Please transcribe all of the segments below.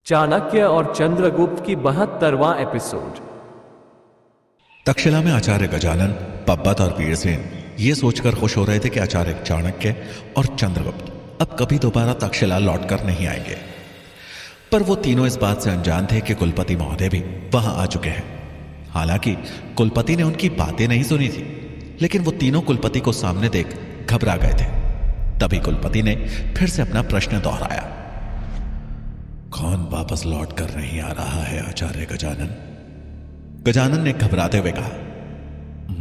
चाणक्य और चंद्रगुप्त की 72वां एपिसोड। तक्षशिला में आचार्य गजानन, पब्बत और वीरसेन ये सोचकर खुश हो रहे थे कि आचार्य चाणक्य और चंद्रगुप्त अब कभी दोबारा तक्षशिला लौटकर नहीं आएंगे। पर वो तीनों इस बात से अनजान थे कि कुलपति महोदय भी वहां आ चुके हैं। हालांकि कुलपति ने उनकी बातें नहीं सुनी थी, लेकिन वो तीनों कुलपति को सामने देख घबरा गए थे। तभी कुलपति ने फिर से अपना प्रश्न दोहराया। कौन वापस लौट कर नहीं आ रहा है आचार्य गजानन? गजानन ने घबराते हुए कहा,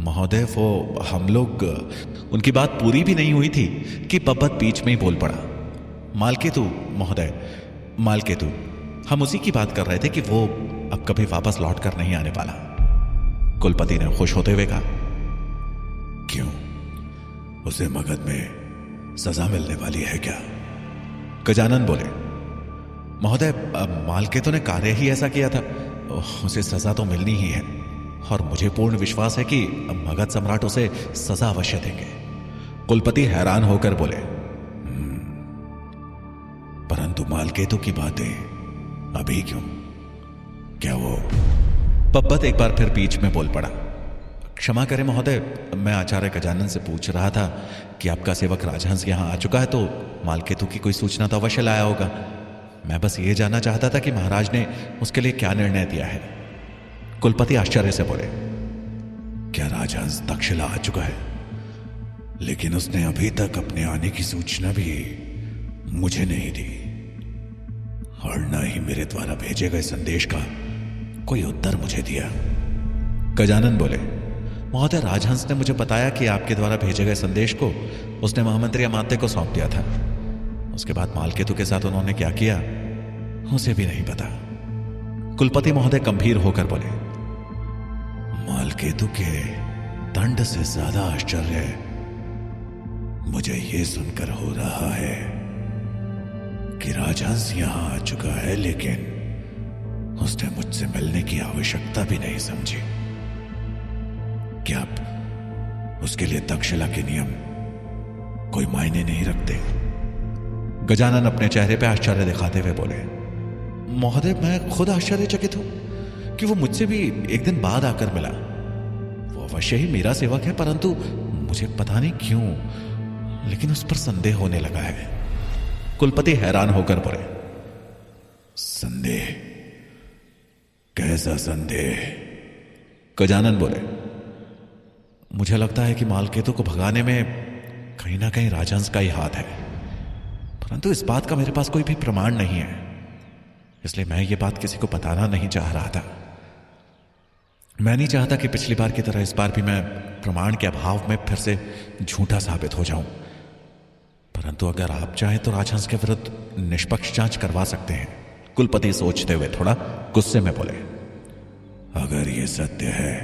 महोदय वो हम लोग, उनकी बात पूरी भी नहीं हुई थी कि पब्बत बीच में ही बोल पड़ा। मालकेतु महोदय, मालकेतु, हम उसी की बात कर रहे थे कि वो अब कभी वापस लौट कर नहीं आने वाला। कुलपति ने खुश होते हुए कहा, क्यों, उसे मगध में सजा मिलने वाली है क्या? गजानन बोले, महोदय मालकेतु ने कार्य ही ऐसा किया था, उसे सजा तो मिलनी ही है और मुझे पूर्ण विश्वास है कि मगध सम्राट उसे सजा अवश्य देंगे। कुलपति हैरान होकर बोले, परंतु मालकेतु की बातें अभी क्यों? क्या वो? पब्बत एक बार फिर बीच में बोल पड़ा, क्षमा करें महोदय, मैं आचार्य गजानन से पूछ रहा था कि आपका सेवक राजहंस यहां आ चुका है तो मालकेतु की कोई सूचना तो अवश्य लाया होगा। मैं बस ये जानना चाहता था कि महाराज ने उसके लिए क्या निर्णय दिया है। कुलपति आश्चर्य से बोले, क्या राजहंस तक्षशिला आ चुका है? लेकिन उसने अभी तक अपने आने की सूचना भी मुझे नहीं दी और न ही मेरे द्वारा भेजे गए संदेश का कोई उत्तर मुझे दिया। गजानन बोले, महोदय राजहंस ने मुझे बताया कि आपके द्वारा भेजे गए संदेश को उसने महामंत्री अमात्य को सौंप दिया था। उसके बाद मालकेतु के साथ उन्होंने क्या किया उसे भी नहीं पता। कुलपति महोदय गंभीर होकर बोले, मालकेतु के दंड से ज्यादा आश्चर्य मुझे यह सुनकर हो रहा है कि राजहंस यहां आ चुका है, लेकिन उसने मुझसे मिलने की आवश्यकता भी नहीं समझी। क्या उसके लिए तक्षशिला के नियम कोई मायने नहीं रखते? गजानन अपने चेहरे पे आश्चर्य दिखाते हुए बोले, महोदय मैं खुद आश्चर्यचकित हूं कि वो मुझसे भी एक दिन बाद आकर मिला। वो अवश्य ही मेरा सेवक है, परंतु मुझे पता नहीं क्यों लेकिन उस पर संदेह होने लगा है। कुलपति हैरान होकर बोले, संदेह? कैसा संदेह? गजानन बोले, मुझे लगता है कि मालकेतु को भगाने में कहीं ना कहीं राजहंस का ही हाथ है, परंतु इस बात का मेरे पास कोई भी प्रमाण नहीं है, इसलिए मैं ये बात किसी को बताना नहीं चाह रहा था। मैं नहीं चाहता कि पिछली बार की तरह इस बार भी मैं प्रमाण के अभाव में फिर से झूठा साबित हो जाऊं। परंतु अगर आप चाहें तो राजहंस के विरुद्ध निष्पक्ष जांच करवा सकते हैं। कुलपति सोचते हुए थोड़ा गुस्से में बोले, अगर यह सत्य है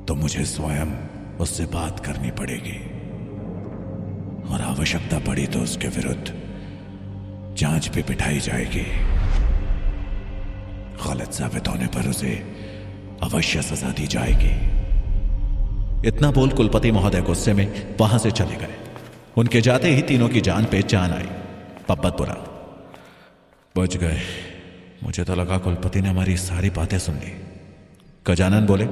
तो मुझे स्वयं उससे बात करनी पड़ेगी और आवश्यकता पड़ी तो उसके विरुद्ध जांच भी बिठाई जाएगी। गलत साबित होने पर उसे अवश्य सजा दी जाएगी। इतना बोल कुलपति महोदय गुस्से में वहां से चले गए। उनके जाते ही तीनों की जान पे जान आई। पब्बत बोला, बच गए, मुझे तो लगा कुलपति ने हमारी सारी बातें सुन ली। गजानन बोले,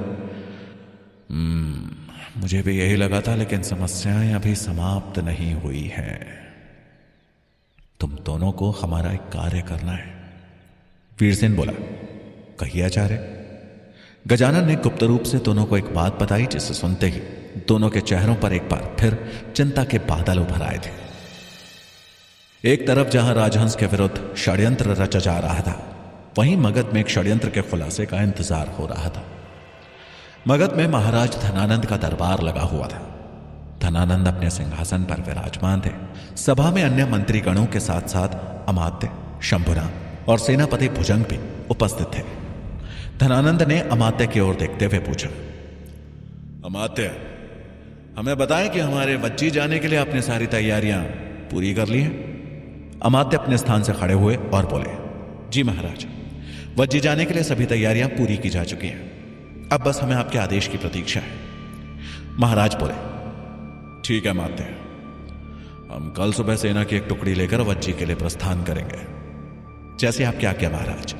मुझे भी यही लगा था, लेकिन समस्याएं अभी समाप्त नहीं हुई हैं। तुम दोनों को हमारा एक कार्य करना है। वीरसेन बोला, कहिए आचार्य। गजानन ने गुप्त रूप से दोनों को एक बात बताई, जिसे सुनते ही दोनों के चेहरों पर एक बार फिर चिंता के बादल उभर आए थे। एक तरफ जहां राजहंस के विरुद्ध षड्यंत्र रचा जा रहा था, वहीं मगध में एक षड्यंत्र के खुलासे का इंतजार हो रहा था। मगध में महाराज धनानंद का दरबार लगा हुआ था। धनानंद अपने सिंहासन पर विराजमान थे। सभा में अन्य मंत्रीगणों के साथ साथ अमात्य, शंभुराम और सेनापति भुजंग भी उपस्थित थे। धनानंद ने अमात्य की ओर देखते हुए पूछा, अमात्य, हमें बताएं कि हमारे वज्जी जाने के लिए आपने सारी तैयारियां पूरी कर ली हैं? अमात्य अपने स्थान से खड़े हुए और बोले, जी महाराज, वज्जी जाने के लिए सभी तैयारियां पूरी की जा चुकी हैं। अब बस हमें आपके आदेश की प्रतीक्षा है। महाराज बोले, ठीक है मात्य, हम कल सुबह सेना की एक टुकड़ी लेकर वज्जी के लिए प्रस्थान करेंगे। जैसे आपकी आज्ञा महाराज।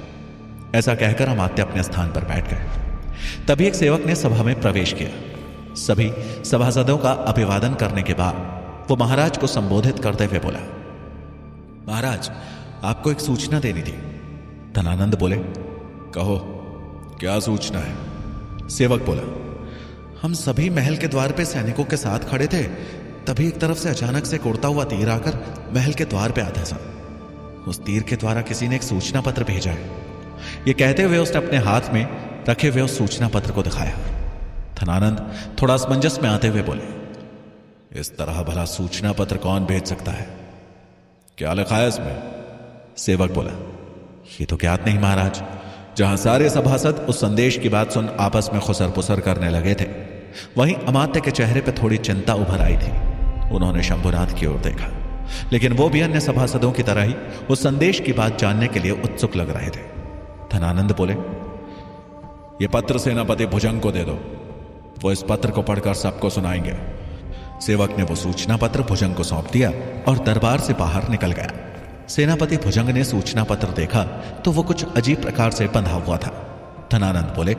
ऐसा कहकर अमात्य अपने स्थान पर बैठ गए। तभी एक सेवक ने सभा में प्रवेश किया। सभी सभासदों का अभिवादन करने के बाद वो महाराज को संबोधित करते हुए बोला, महाराज, आपको एक सूचना देनी थी। धनानंद बोले, कहो, क्या सूचना है? सेवक बोला, हम सभी महल के द्वार पे सैनिकों के साथ खड़े थे, तभी एक तरफ से अचानक से उड़ता हुआ तीर आकर महल के द्वार पे आ धंसा। उस तीर के द्वारा किसी ने एक सूचना पत्र भेजा है। ये कहते हुए उसने अपने हाथ में रखे हुए उस सूचना पत्र को दिखाया। धनानंद थोड़ा असमंजस में आते हुए बोले, इस तरह भला सूचना पत्र कौन भेज सकता है? क्या लिखा है इसमें? सेवक बोला, ये तो ज्ञात नहीं महाराज। जहां सारे सभासद उस संदेश की बात सुन आपस में खुसर पुसर करने लगे थे, वहीं अमात्य के चेहरे पर थोड़ी चिंता उभर आई थी। उन्होंने शंभुनाथ की ओर देखा, लेकिन वो भी अन्य सभासदों की तरह ही उस संदेश की बात जानने के लिए उत्सुक लग रहे थे। धनानंद बोले, ये पत्र सेनापति भुजंग को दे दो, वो इस पत्र को पढ़कर सबको सुनाएंगे। सेवक ने वो सूचना पत्र भुजंग को सौंप दिया और दरबार से बाहर निकल गया। सेनापति भुजंग ने सूचना पत्र देखा तो वो कुछ अजीब प्रकार से बंधा हुआ था। धनानंद बोले,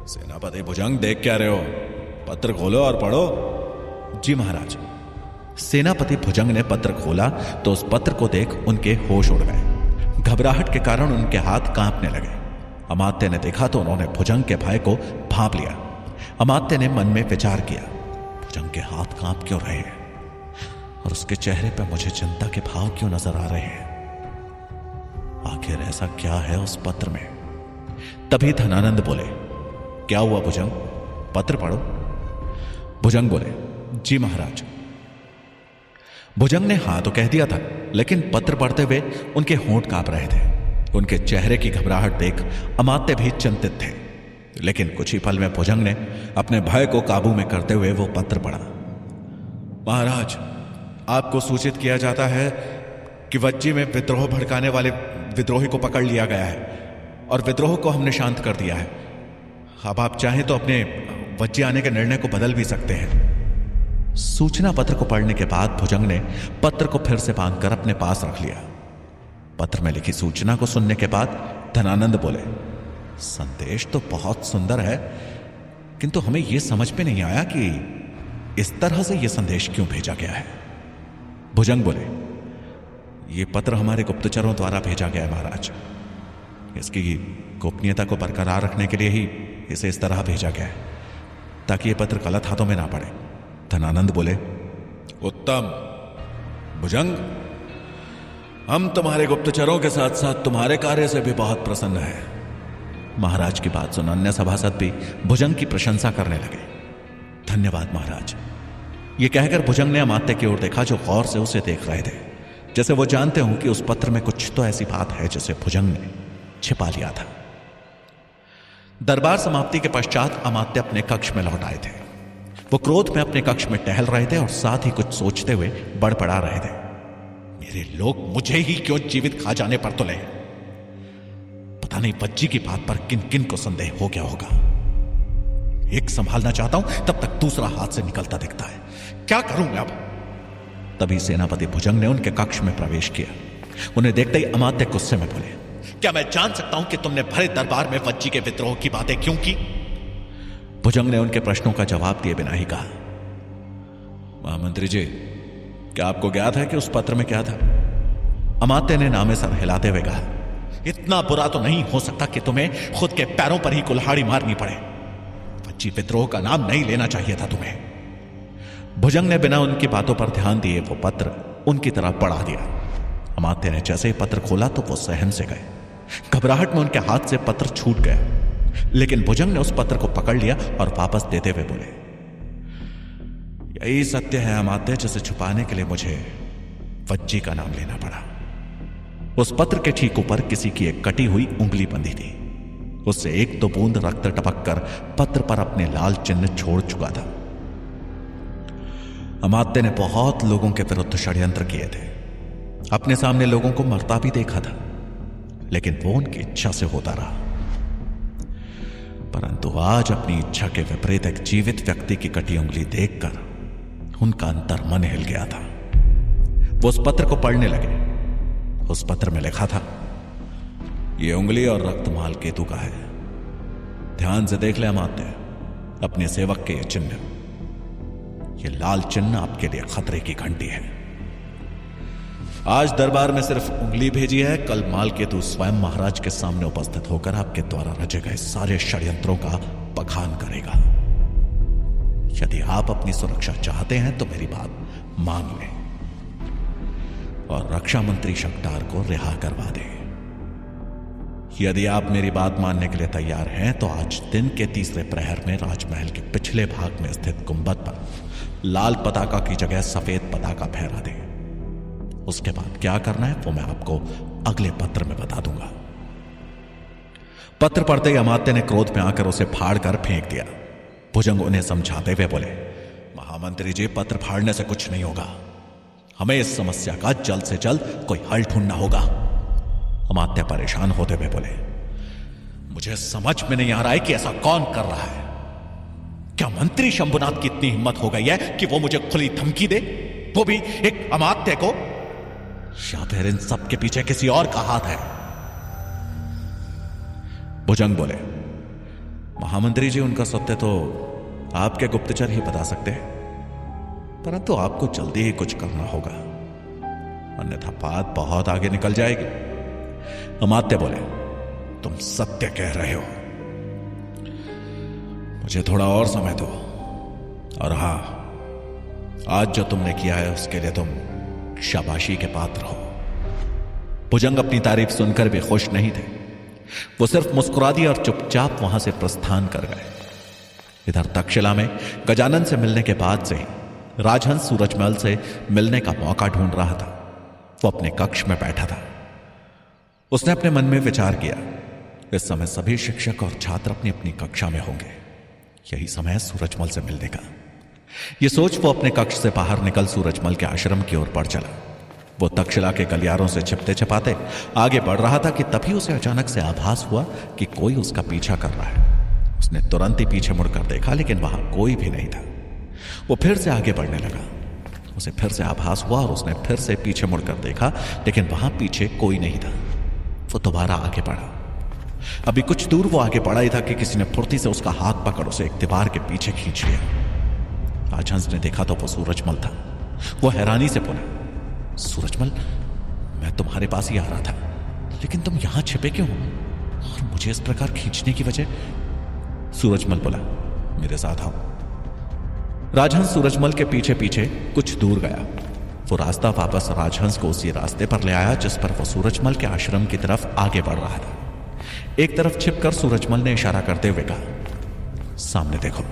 सेनापति भुजंग, देख क्या रहे हो? पत्र खोलो और पढ़ो। जी महाराज। सेनापति भुजंग ने पत्र खोला तो उस पत्र को देख उनके होश उड़ गए। घबराहट के कारण उनके हाथ कांपने लगे। अमात्य ने देखा तो उन्होंने भुजंग के भाई को भांप लिया। अमात्य ने मन में विचार किया, भुजंग के हाथ कांप क्यों रहे हैं और उसके चेहरे पर मुझे चिंता के भाव क्यों नजर आ रहे हैं? आखिर ऐसा क्या है उस पत्र में? तभी धनानंद बोले, क्या हुआ भुजंग, पत्र पढ़ो। भुजंग बोले, जी महाराज। भुजंग ने हाँ तो कह दिया था, लेकिन पत्र पढ़ते हुए उनके होंठ कांप रहे थे। उनके चेहरे की घबराहट देख अमात्य भी चिंतित थे, लेकिन कुछ ही पल में भुजंग ने अपने भय को काबू में करते हुए वो पत्र पढ़ा। महाराज, आपको सूचित किया जाता है कि वज्जी में विद्रोह भड़काने वाले विद्रोही को पकड़ लिया गया है और विद्रोह को हमने शांत कर दिया है। अब आप चाहें तो अपने वज्जी आने के निर्णय को बदल भी सकते हैं। सूचना पत्र को पढ़ने के बाद भुजंग ने पत्र को फिर से बांधकर अपने पास रख लिया। पत्र में लिखी सूचना को सुनने के बाद धनानंद बोले, संदेश तो बहुत सुंदर है, किंतु हमें यह समझ में नहीं आया कि इस तरह से यह संदेश क्यों भेजा गया है। भुजंग बोले, यह पत्र हमारे गुप्तचरों द्वारा भेजा गया है महाराज। इसकी गोपनीयता को बरकरार रखने के लिए ही इसे इस तरह भेजा गया है, ताकि यह पत्र गलत हाथों में ना पड़े। धनानंद बोले, उत्तम। भुजंग, हम तुम्हारे गुप्तचरों के साथ साथ तुम्हारे कार्य से भी बहुत प्रसन्न हैं। महाराज की बात सुन अन्य सभासद भी भुजंग की प्रशंसा करने लगे। धन्यवाद महाराज। यह कहकर भुजंग ने अमात्य की ओर देखा, जो गौर से उसे देख रहे थे, जैसे वो जानते हों कि उस पत्र में कुछ तो ऐसी बात है जिसे भुजंग ने छिपा लिया था। दरबार समाप्ति के पश्चात अमात्य अपने कक्ष में लौट आए थे। वो क्रोध में अपने कक्ष में टहल रहे थे और साथ ही कुछ सोचते हुए बड़बड़ा रहे थे, मेरे लोग मुझे ही क्यों जीवित खा जाने पर तुले? पता नहीं वज्जी की बात पर किन किन को संदेह हो गया होगा। एक संभालना चाहता हूं, तब तक दूसरा हाथ से निकलता दिखता है। क्या करूं मैं अब? तभी सेनापति भुजंग ने उनके कक्ष में प्रवेश किया। उन्हें देखते ही अमात्य गुस्से में बोले, क्या मैं जान सकता हूं कि तुमने भरे दरबार में वज्जी के विद्रोह की बातें क्यों की? भुजंग ने उनके प्रश्नों का जवाब दिए बिना ही कहा, महामंत्री जी, क्या आपको ज्ञात है कि उस पत्र में क्या था? अमात्य ने नामे सर हिलाते हुए कहा, इतना बुरा तो नहीं हो सकता कि तुम्हें खुद के पैरों पर ही कुल्हाड़ी मारनी पड़े। वज्जी विद्रोह का नाम नहीं लेना चाहिए था तुम्हें। भुजंग ने बिना उनकी बातों पर ध्यान दिए वो पत्र उनकी तरफ बढ़ा दिया। अमात्य ने जैसे ही पत्र खोला तो वो सहम से गए। घबराहट में उनके हाथ से पत्र छूट गया, लेकिन भुजंग ने उस पत्र को पकड़ लिया और वापस देते हुए बोले, यही सत्य है अमात्य, जिसे छुपाने के लिए मुझे वज्जी का नाम लेना पड़ा। उस पत्र के ठीक ऊपर किसी की एक कटी हुई उंगली बंधी थी। उससे एक दो बूंद रक्त टपक कर पत्र पर अपने लाल चिन्ह छोड़ चुका था। अमात्य ने बहुत लोगों के विरुद्ध षड्यंत्र किए थे, अपने सामने लोगों को मरता भी देखा था, लेकिन वो उनकी इच्छा से होता रहा। परंतु आज अपनी इच्छा के विपरीत एक जीवित व्यक्ति की कटी उंगली देखकर उनका अंतर मन हिल गया था। वो उस पत्र को पढ़ने लगे। उस पत्र में लिखा था, ये उंगली और रक्त माल केतु का है। ध्यान से देख ले अमात्य, अपने सेवक के ये चिन्ह। ये लाल चिन्ह आपके लिए खतरे की घंटी है। आज दरबार में सिर्फ उंगली भेजी है, कल माल केतु स्वयं महाराज के सामने उपस्थित होकर आपके द्वारा रचे गए सारे षड्यंत्रों का बखान करेगा। यदि आप अपनी सुरक्षा चाहते हैं तो मेरी बात मान लें और रक्षा मंत्री शक्टार को रिहा करवा दें। यदि आप मेरी बात मानने के लिए तैयार हैं तो आज दिन के तीसरे प्रहर में राजमहल के पिछले भाग में स्थित गुंबद पर लाल पताका की जगह सफेद पताका फहरा दें। उसके बाद क्या करना है वो मैं आपको अगले पत्र में बता दूंगा। पत्र पढ़ते ही अमात्य ने क्रोध में आकर उसे फाड़ कर फेंक दिया। भुजंग उन्हें समझाते हुए बोले, महामंत्री जी, पत्र फाड़ने से कुछ नहीं होगा। हमें इस समस्या का जल्द से जल्द कोई हल ढूंढना होगा। अमात्य परेशान होते हुए बोले, मुझे समझ में नहीं आ रहा है कि ऐसा कौन कर रहा है। क्या मंत्री शंभुनाथ की इतनी हिम्मत हो गई है कि वो मुझे खुली धमकी दे, वो भी एक अमात्य को? या फिर इन सब के पीछे किसी और का हाथ है? भुजंग बोले, महामंत्री जी, उनका सत्य तो आपके गुप्तचर ही बता सकते हैं, परंतु आपको जल्दी ही कुछ करना होगा, अन्यथा बात बहुत आगे निकल जाएगी। अमात्य बोले, तुम सत्य कह रहे हो, मुझे थोड़ा और समय दो। और हां, आज जो तुमने किया है उसके लिए तुम शाबाशी के पात्र हो। भुजंग अपनी तारीफ सुनकर भी खुश नहीं थे। वो सिर्फ मुस्कुरा दिया और चुपचाप वहां से प्रस्थान कर गए। इधर तक्षशिला में गजानन से मिलने के बाद से ही राजहंस सूरजमल से मिलने का मौका ढूंढ रहा था। वो अपने कक्ष में बैठा था। उसने अपने मन में विचार किया, इस समय सभी शिक्षक और छात्र अपनी अपनी कक्षा में होंगे, यही समय है सूरजमल से मिलने का। यह सोच वो अपने कक्ष से बाहर निकल सूरजमल के आश्रम की ओर बढ़ चला। वो तक्षशिला के गलियारों से छिपते छिपाते आगे बढ़ रहा था कि तभी उसे अचानक से आभास हुआ कि कोई उसका पीछा कर रहा है। उसने तुरंत ही पीछे मुड़कर देखा, लेकिन वहां कोई भी नहीं था। वो फिर से आगे बढ़ने लगा। उसे फिर से आभास हुआ और उसने फिर से पीछे मुड़कर देखा, लेकिन वहां पीछे कोई नहीं था। वो दोबारा आगे बढ़ा। अभी कुछ दूर वो आगे बढ़ा ही था कि किसी ने फुर्ती से उसका हाथ पकड़ उसे एक दीवार के पीछे खींच लिया। राजहंस ने देखा तो वो सूरजमल था। वो हैरानी से बोला, सूरजमल, मैं तुम्हारे पास ही आ रहा था, लेकिन तुम यहां छिपे क्यों और मुझे इस प्रकार खींचने की वजह? सूरजमल बोला, मेरे साथ आओ। राजहंस सूरजमल के पीछे पीछे कुछ दूर गया। वो रास्ता वापस राजहंस को उसी रास्ते पर ले आया जिस पर वो सूरजमल के आश्रम की तरफ आगे बढ़ रहा था। एक तरफ छिपकर सूरजमल ने इशारा करते हुए कहा, सामने देखो।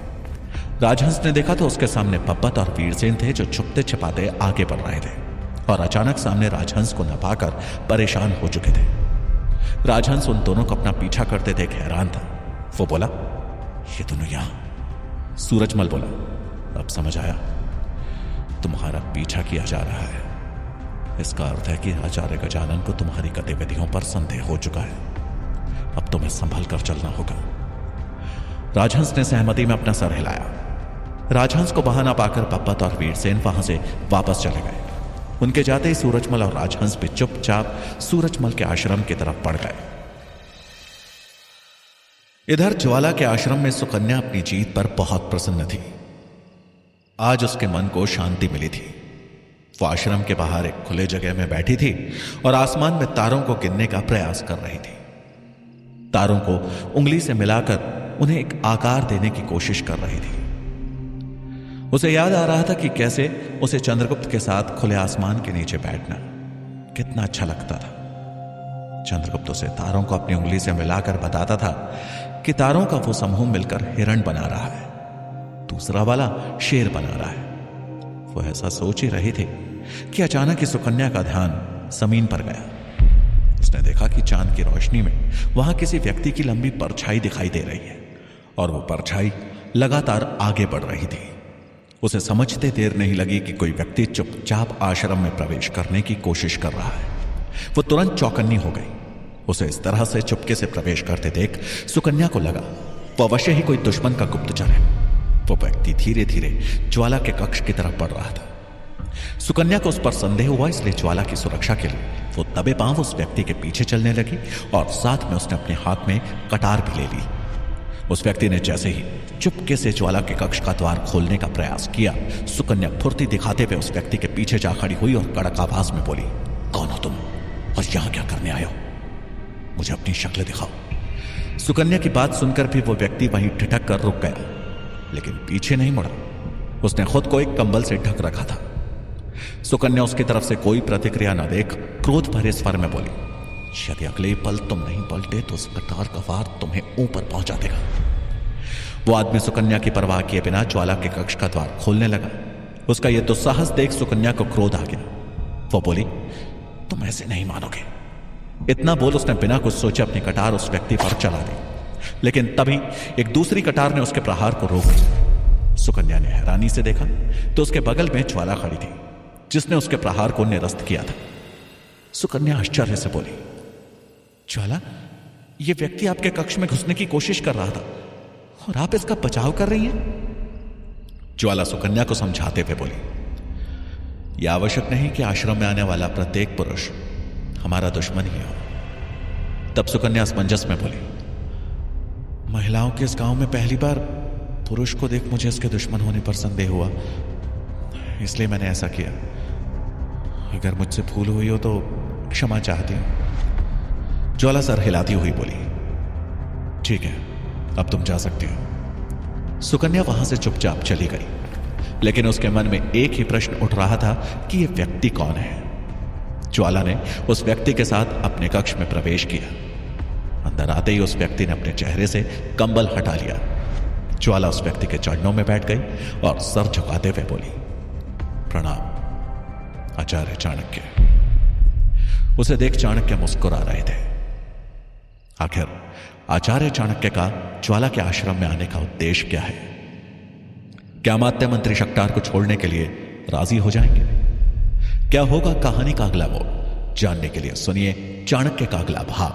राजहंस ने देखा तो उसके सामने पब्बत और वीरसेन थे, जो छुपते छिपाते आगे बढ़ रहे थे और अचानक सामने राजहंस को न पाकर परेशान हो चुके थे। राजहंस उन दोनों को अपना पीछा करते देख हैरान था। वो बोला, ये दोनों यहां? सूरजमल बोला, अब समझ आया, तुम्हारा पीछा किया जा रहा है। इसका अर्थ है कि आचार्य गजानन को तुम्हारी गतिविधियों पर संदेह हो चुका है। अब तुम्हें संभल कर चलना होगा। राजहंस ने सहमति में अपना सर हिलाया। राजहंस को वहां ना पाकर पब्बत और वीरसेन वहां से वापस चले गए। उनके जाते ही सूरजमल और राजहंस भी चुपचाप सूरजमल के आश्रम की तरफ बढ़ गए। इधर ज्वाला के आश्रम में सुकन्या अपनी जीत पर बहुत प्रसन्न थी। आज उसके मन को शांति मिली थी। वो आश्रम के बाहर एक खुले जगह में बैठी थी और आसमान में तारों को गिनने का प्रयास कर रही थी। तारों को उंगली से मिलाकर उन्हें एक आकार देने की कोशिश कर रही थी। उसे याद आ रहा था कि कैसे उसे चंद्रगुप्त के साथ खुले आसमान के नीचे बैठना कितना अच्छा लगता था। चंद्रगुप्त उसे तारों को अपनी उंगली से मिलाकर बताता था कि तारों का वो समूह मिलकर हिरण बना रहा है, दूसरा वाला शेर बना रहा है। वो ऐसा सोच ही रही थी कि अचानक ही सुकन्या का ध्यान जमीन पर गया। उसने देखा कि चांद की रोशनी में वहां किसी व्यक्ति की लंबी परछाई दिखाई दे रही है और वो परछाई लगातार आगे बढ़ रही थी। उसे समझते देर नहीं लगी कि कोई व्यक्ति चुपचाप आश्रम में प्रवेश करने की कोशिश कर रहा है। वो तुरंत चौकन्नी हो गई। उसे इस तरह से चुपके से प्रवेश करते देख सुकन्या को लगा वो अवश्य ही कोई दुश्मन का गुप्तचर है। वो व्यक्ति धीरे धीरे ज्वाला के कक्ष की तरफ बढ़ रहा था। सुकन्या को उस पर संदेह हुआ, इसलिए ज्वाला की सुरक्षा के लिए वो दबे पांव उस व्यक्ति के पीछे चलने लगी और साथ में उसने अपने हाथ में कटार भी ले ली। उस व्यक्ति ने जैसे ही चुपके से ज्वाला के कक्ष का द्वार खोलने का प्रयास किया, सुकन्या फुर्ती दिखाते हुए उस व्यक्ति के पीछे जा खड़ी हुई और कड़क आवाज में बोली, कौन हो तुम और यहां क्या करने आए हो? मुझे अपनी शक्ल दिखाओ। सुकन्या की बात सुनकर भी वो व्यक्ति वहीं ठिठक कर रुक गया, लेकिन पीछे नहीं मुड़ा। उसने खुद को एक कंबल से ढक रखा था। सुकन्या उसकी तरफ से कोई प्रतिक्रिया न देख क्रोध भरे स्वर में बोली, यदि अगले पल तुम नहीं पलटे तो उस कटार का वार तुम्हें ऊपर पहुंचा देगा। वो आदमी सुकन्या की परवाह किए बिना ज्वाला के कक्ष का द्वार खोलने लगा। उसका यह दुस्साहस देख सुकन्या को क्रोध आ गया। वो बोली, तुम ऐसे नहीं मानोगे। इतना बोल उसने बिना कुछ सोचे अपनी कटार उस व्यक्ति पर चला दी, लेकिन तभी एक दूसरी कटार ने उसके प्रहार को रोक दिया। सुकन्या ने हैरानी से देखा तो उसके बगल में ज्वाला खड़ी थी, जिसने उसके प्रहार को निरस्त किया था। सुकन्या आश्चर्य से बोली, ज्वाला, यह व्यक्ति आपके कक्ष में घुसने की कोशिश कर रहा था और आप इसका बचाव कर रही हैं? ज्वाला सुकन्या को समझाते हुए बोली, यह आवश्यक नहीं कि आश्रम में आने वाला प्रत्येक पुरुष हमारा दुश्मन ही हो। तब सुकन्या असमंजस में बोली, महिलाओं के इस गांव में पहली बार पुरुष को देख मुझे इसके दुश्मन होने पर संदेह हुआ, इसलिए मैंने ऐसा किया। अगर मुझसे भूल हुई हो तो क्षमा चाहती हूं। ज्वाला सर हिलाती हुई बोली, ठीक है, अब तुम जा सकती हो। सुकन्या वहां से चुपचाप चली गई, लेकिन उसके मन में एक ही प्रश्न उठ रहा था कि यह व्यक्ति कौन है। ज्वाला ने उस व्यक्ति के साथ अपने कक्ष में प्रवेश किया। अंदर आते ही उस व्यक्ति ने अपने चेहरे से कंबल हटा लिया। ज्वाला उस व्यक्ति के चरणों में बैठ गई और सर झुकाते हुए बोली, प्रणाम आचार्य चाणक्य। उसे देख चाणक्य मुस्कुरा रहे थे। आखिर आचार्य चाणक्य का ज्वाला के आश्रम में आने का उद्देश्य क्या है? क्या अमात्य मंत्री शक्टार को छोड़ने के लिए राजी हो जाएंगे? क्या होगा कहानी का अगला मोड़? जानने के लिए सुनिए चाणक्य का अगला भाग।